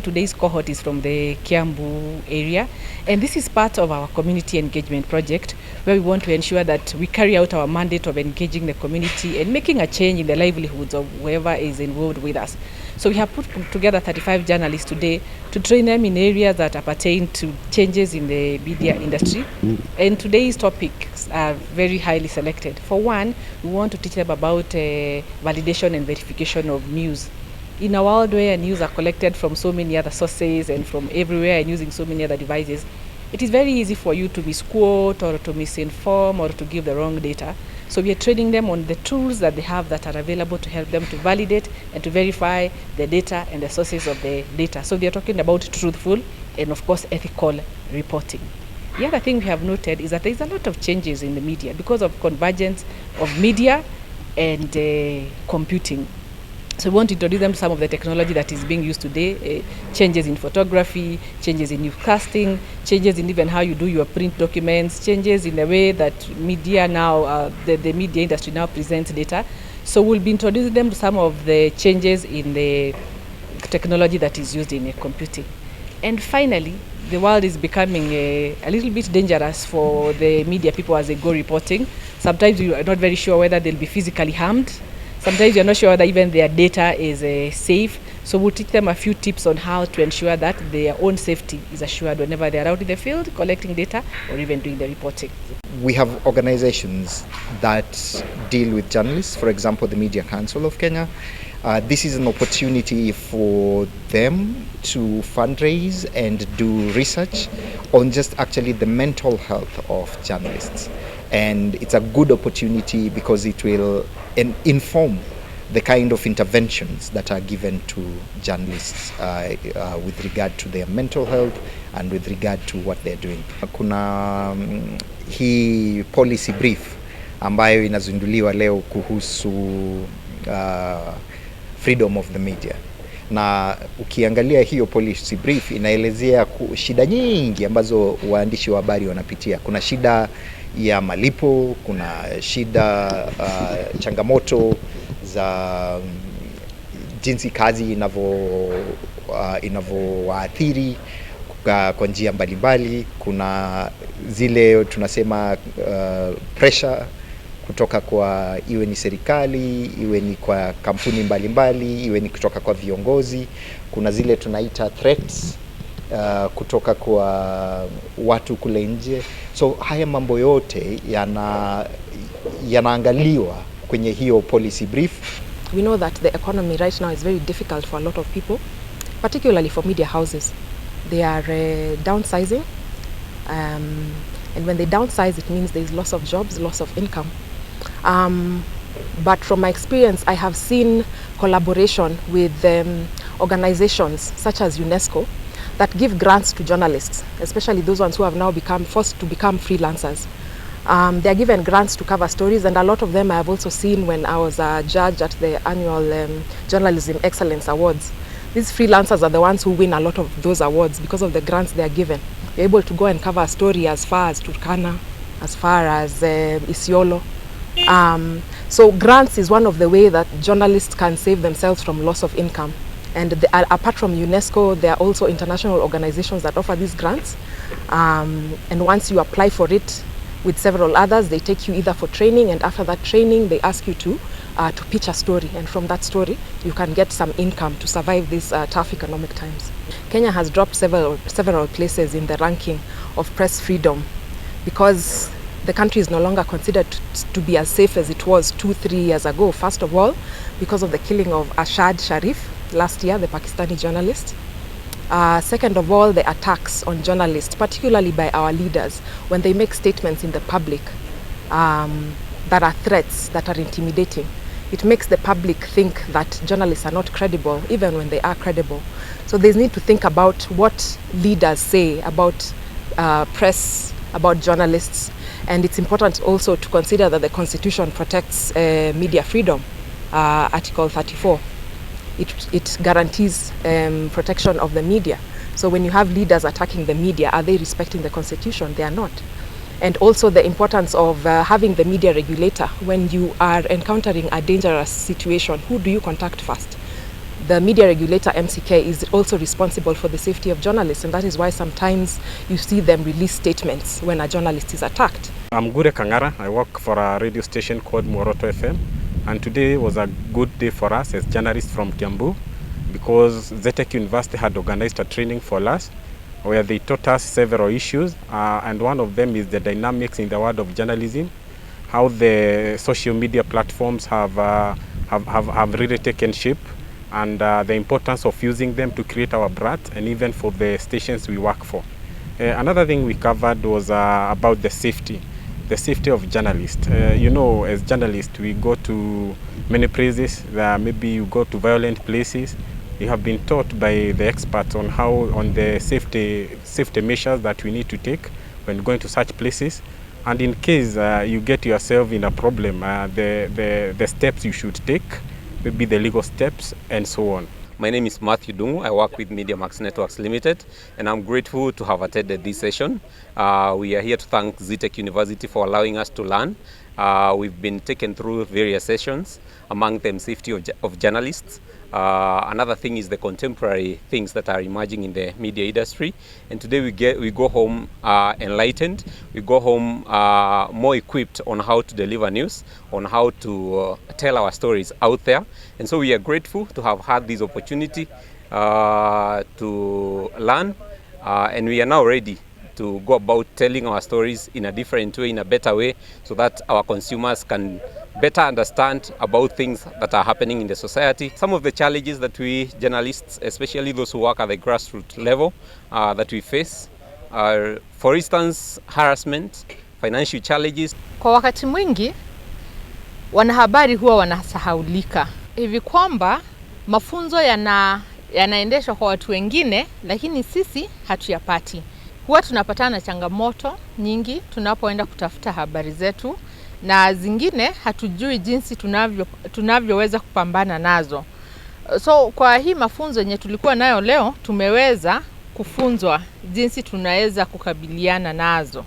Today's cohort is from the Kiambu area, and this is part of our community engagement project where we want to ensure that we carry out our mandate of engaging the community and making a change in the livelihoods of whoever is involved with us. So we have put together 35 journalists today to train them in areas that pertain to changes in the media industry. And today's topics are very highly selected. For one, we want to teach them about validation and verification of news. In a world where news are collected from so many other sources and from everywhere and using so many other devices, it is very easy for you to misquote or to misinform or to give the wrong data. So we are training them on the tools that they have that are available to help them to validate and to verify the data and the sources of the data. So we are talking about truthful and of course ethical reporting. The other thing we have noted is that there is a lot of changes in the media because of convergence of media and computing. So we want to introduce them to some of the technology that is being used today, changes in photography, changes in newscasting, changes in even how you do your print documents, changes in the way that media now, the media industry now presents data. So we'll be introducing them to some of the changes in the technology that is used in computing. And finally, the world is becoming a little bit dangerous for the media people as they go reporting. Sometimes you are not very sure whether they'll be physically harmed. Sometimes you're not sure that even their data is safe. So we'll teach them a few tips on how to ensure that their own safety is assured whenever they're out in the field collecting data or even doing the reporting. We have organizations that deal with journalists, for example, the Media Council of Kenya. This is an opportunity for them to fundraise and do research on just actually the mental health of journalists. And it's a good opportunity because it will inform the kind of interventions that are given to journalists with regard to their mental health and with regard to what they're doing. Kuna hii policy brief ambayo inazinduliwa leo kuhusu freedom of the media. Na ukiangalia hiyo policy brief inaelezea shida nyingi ambazo waandishi wa habari wanapitia. Kuna shida ya malipo, kuna shida changamoto za jinsi kazi inavyoathiri kwa njia mbalimbali. Kuna zile tunasema pressure kutoka kwa iwe ni serikali, iwe ni kwa kampuni mbalimbali, iwe ni kutoka kwa viongozi. Kuna zile tunaita threats kutoka kwa watu kule nje. So haya mambo yote yanaangaliwa kwenye hiyo policy brief. We know that the economy right now is very difficult for a lot of people, particularly for media houses. They are downsizing, and when they downsize, it means there is loss of jobs, loss of income. But from my experience, I have seen collaboration with organizations such as UNESCO that give grants to journalists, especially those ones who have now become forced to become freelancers. They are given grants to cover stories, and a lot of them I have also seen when I was a judge at the annual Journalism Excellence Awards. These freelancers are the ones who win a lot of those awards because of the grants they are given. You're able to go and cover a story as far as Turkana, as far as Isiolo. So grants is one of the ways that journalists can save themselves from loss of income. And apart from UNESCO, there are also international organizations that offer these grants. And once you apply for it with several others, they take you either for training, and after that training, they ask you to pitch a story. And from that story, you can get some income to survive these tough economic times. Kenya has dropped several places in the ranking of press freedom because the country is no longer considered to be as safe as it was 2-3 years ago. First of all, because of the killing of Ashad Sharif last year, the Pakistani journalist. Second of all, the attacks on journalists, particularly by our leaders, when they make statements in the public that are threats, that are intimidating. It makes the public think that journalists are not credible, even when they are credible. So they need to think about what leaders say about press, about journalists. And it's important also to consider that the Constitution protects media freedom, Article 34. It guarantees protection of the media. So when you have leaders attacking the media, are they respecting the Constitution? They are not. And also the importance of having the media regulator. When you are encountering a dangerous situation, who do you contact first? the media regulator MCK is also responsible for the safety of journalists, and that is why sometimes you see them release statements when a journalist is attacked. I'm Gure Kangara. I work for a radio station called Moroto FM, and today was a good day for us as journalists from Kiambu because Zetech University had organized a training for us where they taught us several issues, and one of them is the dynamics in the world of journalism, how the social media platforms have really taken shape, and the importance of using them to create our brand and even for the stations we work for. Another thing we covered was about the safety of journalists. You know, as journalists, we go to many places. Maybe you go to violent places. You have been taught by the experts on the safety measures that we need to take when going to such places. And in case you get yourself in a problem, the steps you should take, maybe the legal steps and so on. My name is Matthew Dungu. I work with Media Max Networks Limited, and I'm grateful to have attended this session. We are here to thank Zetech University for allowing us to learn. We've been taken through various sessions, among them safety of journalists. Another thing is the contemporary things that are emerging in the media industry. And today we go home enlightened. We go home more equipped on how to deliver news, on how to tell our stories out there. And so we are grateful to have had this opportunity to learn, and we are now ready to go about telling our stories in a different way, in a better way, so that our consumers can better understand about things that are happening in the society. Some of the challenges that we journalists, especially those who work at the grassroots level, that we face are, for instance, harassment, financial challenges. Kwa wakati mwingi wanahabari huwa wanasahaulika hivi kwamba mafunzo yanaendeshwa kwa watu wengine, lakini sisi hatuyapati. Huwa tunapatana na changamoto nyingi tunapoenda kutafuta habari zetu, na zingine hatujui jinsi tunavyoweza kupambana nazo. So kwa hii mafunzo yenye tulikuwa nayo leo, tumeweza kufunzwa jinsi tunaweza kukabiliana nazo.